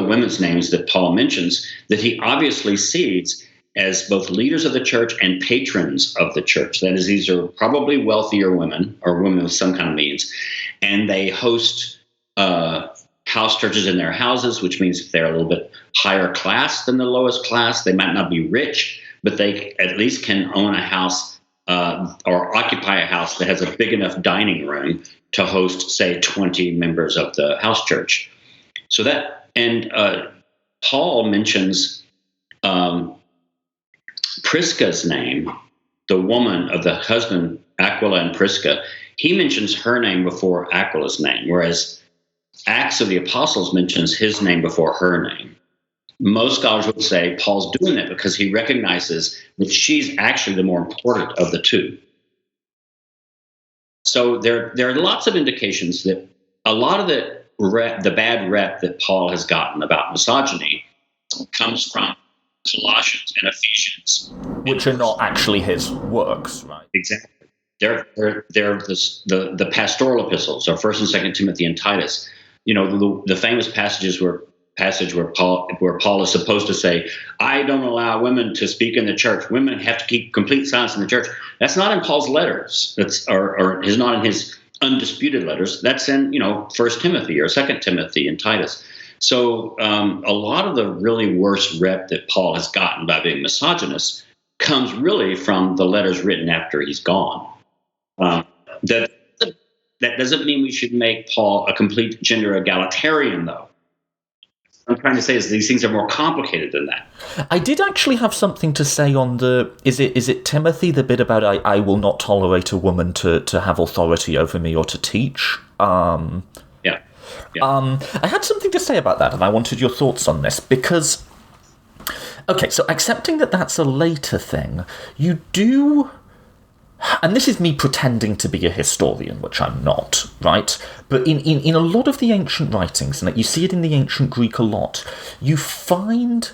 women's names that Paul mentions that he obviously sees as both leaders of the church and patrons of the church. That is, these are probably wealthier women or women with some kind of means, and they host house churches in their houses, which means if they're a little bit higher class than the lowest class, they might not be rich, but they at least can own a house or occupy a house that has a big enough dining room to host, say, 20 members of the house church. So Paul mentions Prisca's name, the woman of the husband, Aquila and Prisca. He mentions her name before Aquila's name, whereas Acts of the Apostles mentions his name before her name. most scholars would say Paul's doing that because he recognizes that she's actually the more important of the two. So there are lots of indications that a lot of the bad rep that Paul has gotten about misogyny comes from Colossians and Ephesians, which are not actually his works, right? Exactly. They're the pastoral epistles, or First and Second Timothy and Titus. The famous passage where Paul is supposed to say, "I don't allow women to speak in the church. Women have to keep complete silence in the church." That's not in Paul's letters. That's or is not in his undisputed letters. That's in First Timothy or Second Timothy and Titus. So a lot of the really worst rep that Paul has gotten by being misogynist comes really from the letters written after he's gone. That doesn't mean we should make Paul a complete gender egalitarian, though. What I'm trying to say is these things are more complicated than that. I did actually have something to say on the is it Timothy, the bit about I will not tolerate a woman to have authority over me or to teach. Yeah. I had something to say about that, and I wanted your thoughts on this because, okay, so accepting that that's a later thing, you do. And this is me pretending to be a historian, which I'm not, right? But in a lot of the ancient writings, and you see it in the ancient Greek a lot, you find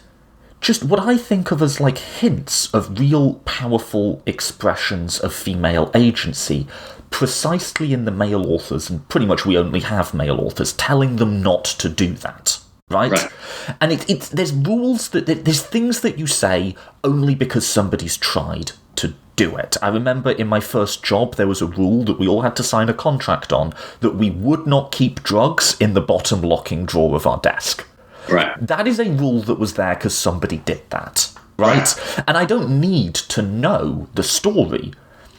just what I think of as like hints of real powerful expressions of female agency, precisely in the male authors, and pretty much we only have male authors, telling them not to do that. Right? And there's rules there's things that you say only because somebody's tried to do it. I remember in my first job, there was a rule that we all had to sign a contract on that we would not keep drugs in the bottom locking drawer of our desk. Right. That is a rule that was there because somebody did that. Right? And I don't need to know the story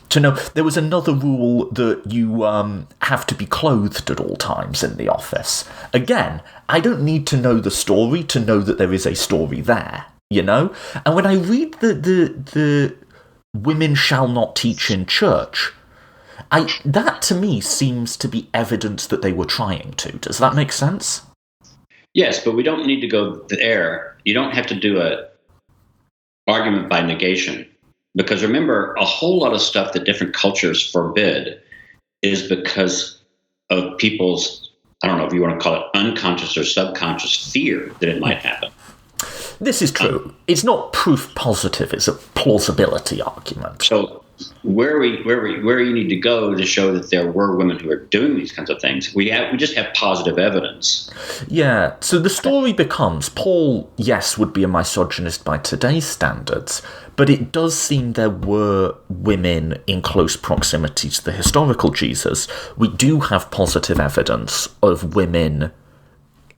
to know. There was another rule that you have to be clothed at all times in the office. Again, I don't need to know the story to know that there is a story there, And when I read the women shall not teach in church, that to me seems to be evidence that they were trying to. Does that make sense? Yes, but we don't need to go there. You don't have to do a argument by negation. Because remember, a whole lot of stuff that different cultures forbid is because of people's, I don't know if you want to call it unconscious or subconscious fear that it might happen. This is true. It's not proof positive. It's a plausibility argument. So where you need to go to show that there were women who are doing these kinds of things, we just have positive evidence. Yeah. So the story becomes Paul, yes, would be a misogynist by today's standards, but it does seem there were women in close proximity to the historical Jesus. We do have positive evidence of women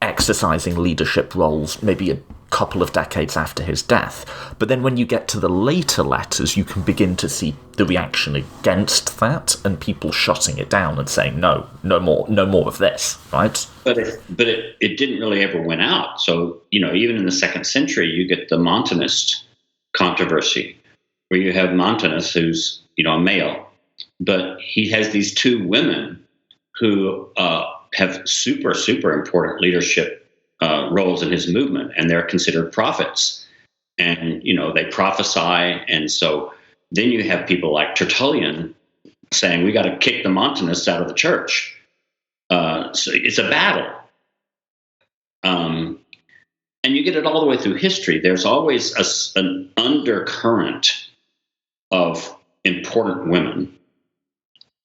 exercising leadership roles, maybe a couple of decades after his death. But then when you get to the later letters, you can begin to see the reaction against that and people shutting it down and saying, no more of this, right? But it didn't really ever win out. So, even in the 2nd century, you get the Montanist controversy, where you have Montanus, who's, a male, but he has these two women who have super, super important leadership roles in his movement, and they're considered prophets, and they prophesy, and so then you have people like Tertullian saying we got to kick the Montanists out of the church. So it's a battle, and you get it all the way through history. There's always an undercurrent of important women,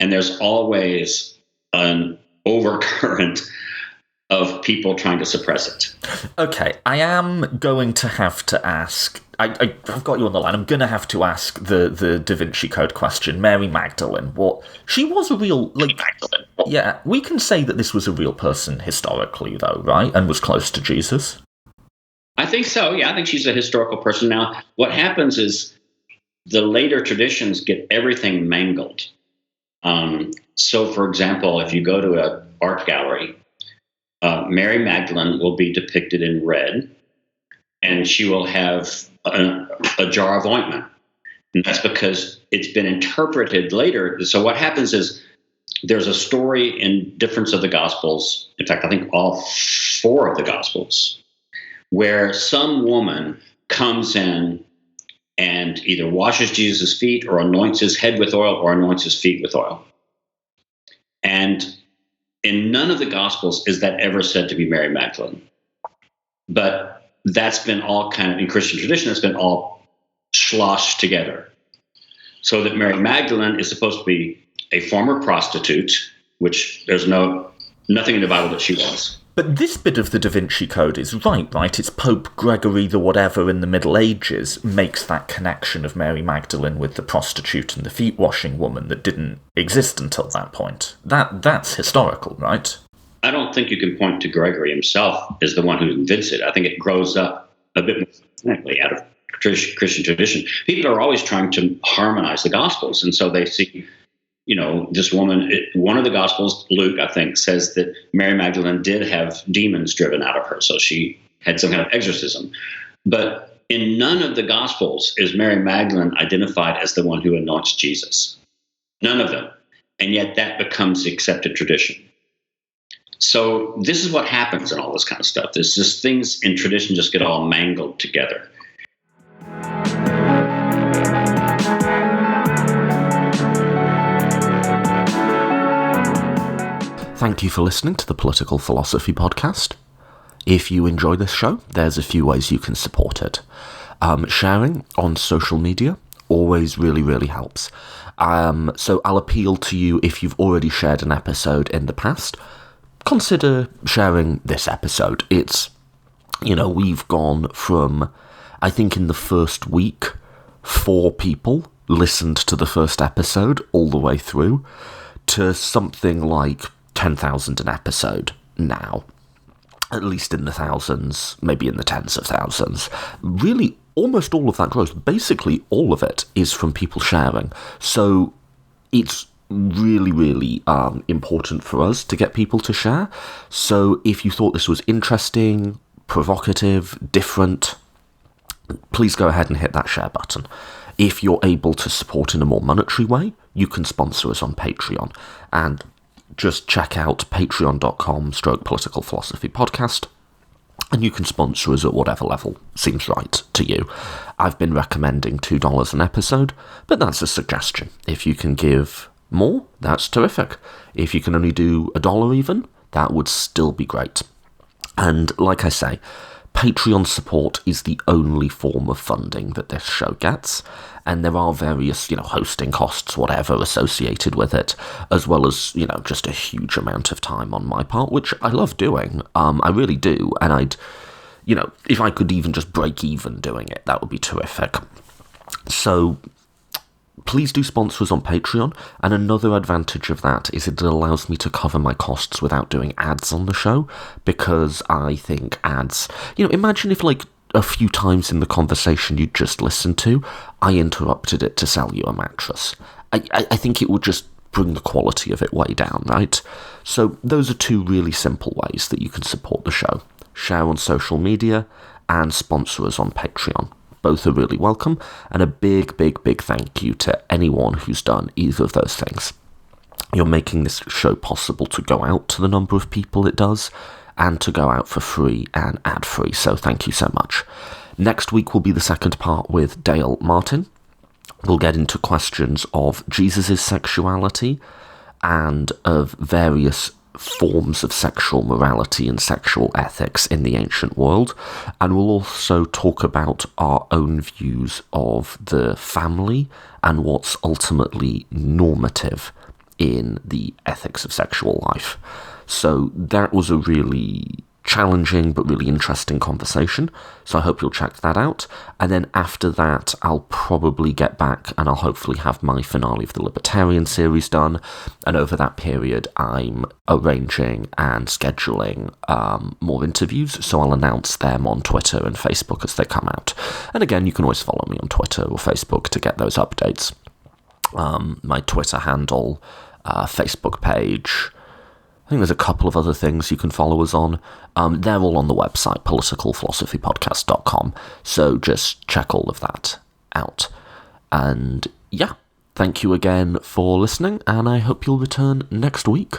and there's always an overcurrent of people trying to suppress it. Okay, I am going to have to ask, I've got you on the line, I'm going to have to ask the Da Vinci Code question. Mary Magdalene, she was a real, Magdalene. Yeah, we can say that this was a real person historically, though, right? And was close to Jesus? I think so, yeah. I think she's a historical person. Now, what happens is the later traditions get everything mangled. So, for example, if you go to an art gallery, Mary Magdalene will be depicted in red, and she will have a jar of ointment. And that's because it's been interpreted later. So what happens is there's a story in different of the Gospels, in fact, I think all 4 of the Gospels, where some woman comes in and either washes Jesus' feet or anoints his head with oil or anoints his feet with oil. And in none of the Gospels is that ever said to be Mary Magdalene. But that's been all kind of, in Christian tradition, it's been all sloshed together. So that Mary Magdalene is supposed to be a former prostitute, which there's nothing in the Bible that she was. But this bit of the Da Vinci Code is right? It's Pope Gregory the whatever in the Middle Ages makes that connection of Mary Magdalene with the prostitute and the feet-washing woman that didn't exist until that point. That's historical, right? I don't think you can point to Gregory himself as the one who invents it. I think it grows up a bit more technically out of Christian tradition. People are always trying to harmonize the Gospels, and so they see, this woman, one of the Gospels, Luke, I think, says that Mary Magdalene did have demons driven out of her, so she had some kind of exorcism. But in none of the Gospels is Mary Magdalene identified as the one who anoints Jesus. None of them. And yet that becomes the accepted tradition. So this is what happens in all this kind of stuff. There's just things in tradition just get all mangled together. Thank you for listening to the Political Philosophy Podcast. If you enjoy this show, there's a few ways you can support it. Sharing on social media always really, really helps. So I'll appeal to you if you've already shared an episode in the past. Consider sharing this episode. It's, we've gone from, I think in the first week, 4 people listened to the first episode all the way through to something like 10,000 an episode now, at least in the thousands, maybe in the tens of thousands. Really, almost all of that growth, basically all of it, is from people sharing. So it's really, really important for us to get people to share. So if you thought this was interesting, provocative, different, please go ahead and hit that share button. If you're able to support in a more monetary way, you can sponsor us on Patreon. And just check out patreon.com/political philosophy podcast, and you can sponsor us at whatever level seems right to you. I've been recommending $2 an episode, but that's a suggestion. If you can give more, that's terrific. If you can only do $1 even, that would still be great. And like I say, Patreon support is the only form of funding that this show gets, and there are various, hosting costs, whatever, associated with it, as well as, just a huge amount of time on my part, which I love doing. I really do, and I'd, if I could even just break even doing it, that would be terrific. So please do sponsor us on Patreon, and another advantage of that is it allows me to cover my costs without doing ads on the show, because I think ads, imagine if a few times in the conversation you just listened to, I interrupted it to sell you a mattress. I think it would just bring the quality of it way down, right? So those are 2 really simple ways that you can support the show. Share on social media and sponsor us on Patreon. Both are really welcome, and a big, big, big thank you to anyone who's done either of those things. You're making this show possible to go out to the number of people it does, and to go out for free and ad-free, so thank you so much. Next week will be the second part with Dale Martin. We'll get into questions of Jesus' sexuality and of various forms of sexual morality and sexual ethics in the ancient world, and we'll also talk about our own views of the family and what's ultimately normative in the ethics of sexual life. So that was a really challenging but really interesting conversation, so I hope you'll check that out. And then after that, I'll probably get back and I'll hopefully have my finale of the Libertarian series done, and over that period I'm arranging and scheduling more interviews, so I'll announce them on Twitter and Facebook as they come out. And again, you can always follow me on Twitter or Facebook to get those updates. My Twitter handle, Facebook page, I think there's a couple of other things you can follow us on. They're all on the website, politicalphilosophypodcast.com, so just check all of that out. And yeah, thank you again for listening, and I hope you'll return next week.